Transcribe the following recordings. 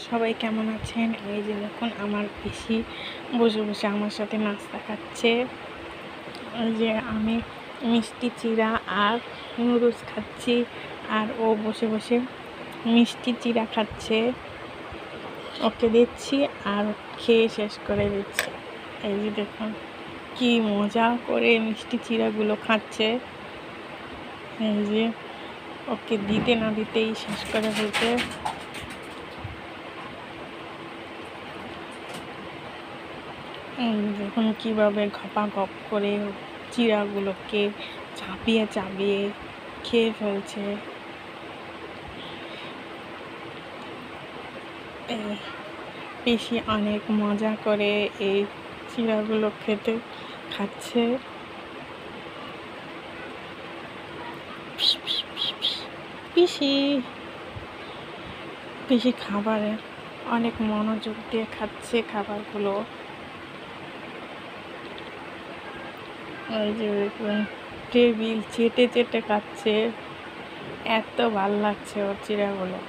সবাই কেমন আছেন? এই যে দেখুন আমার পিসি বসে বসে আমার সাথে নাস্তা খাচ্ছে। এই যে আমি মিষ্টি চিড়া আর নুডলস খাচ্ছি, আর ও বসে বসে মিষ্টি চিড়া খাচ্ছে। ওকে দিচ্ছি আর খেয়ে শেষ করে দিচ্ছি। এই যে দেখুন কি মজা করে মিষ্টি চিড়াগুলো খাচ্ছে। এই যে ওকে দিতে না দিতেই শেষ করে ফেলছে। দেখুন কীভাবে ঘপাঘপ করে চিড়াগুলোকে চাপিয়ে চাপিয়ে খেয়ে ফেলছে। পিসি অনেক মজা করে এই চিড়াগুলো খাচ্ছে। পিসি পিসি খাবারে অনেক মনোযোগ দিয়ে খাচ্ছে খাবারগুলো। ওই যে টেবিল চেটে চেটে খাচ্ছে, এত ভাল লাগছে ওর চিড়াগুলো।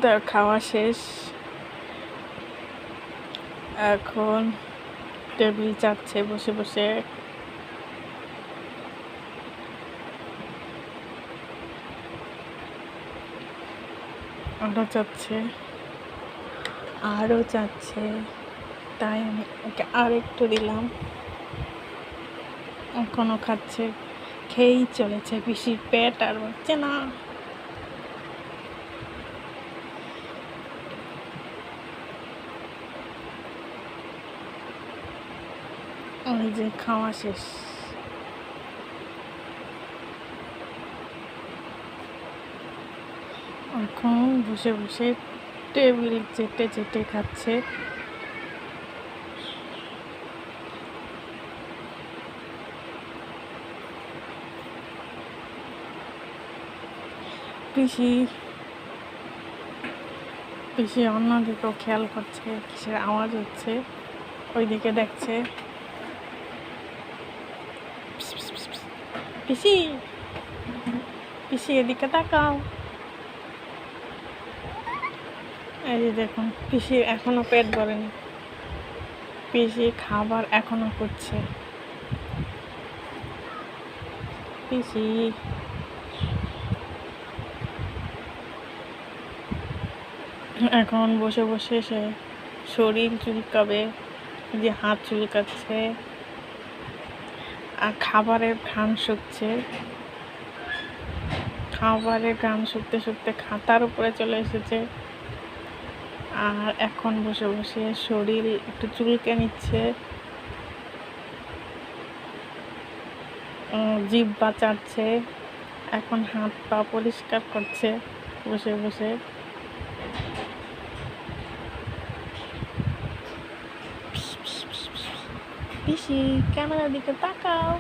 তার খাওয়া শেষ, এখন টেবিল চাটছে বসে বসে। আরও চাচ্ছে, তাই আমি ওকে আরেকটু দিলাম। এখনও খাচ্ছে, খেয়েই চলেছে। পিসির পেট আর হচ্ছে না। ওই যে খাওয়া শেষ, এখন বসে বসে টেবিল চেটে চেটে খাচ্ছে। পিসি অন্যদিকেও খেয়াল করছে, কিসের আওয়াজ হচ্ছে, ওইদিকে দেখছে। পিসি পিসি এদিকে তাকাও। এই যে দেখুন পিসি এখনো পেট ভরেনি, পিসি খাবার এখনো করছে। পিসি এখন বসে বসে সে শরীর চুলকাবে, যে হাত চুলকাচ্ছে আর খাবারের ঘ্রাণ শুকছে। খাবারের ঘ্রাণ শুকতে শুকতে খাতার উপরে চলে এসেছে, আর এখন বসে বসে শরীর একটু চুলকে নিচ্ছে, জিহ্বা চাটছে। এখন হাত পা পরিষ্কার করছে বসে বসে। পিসি ক্যামেরার দিকে তাকাও।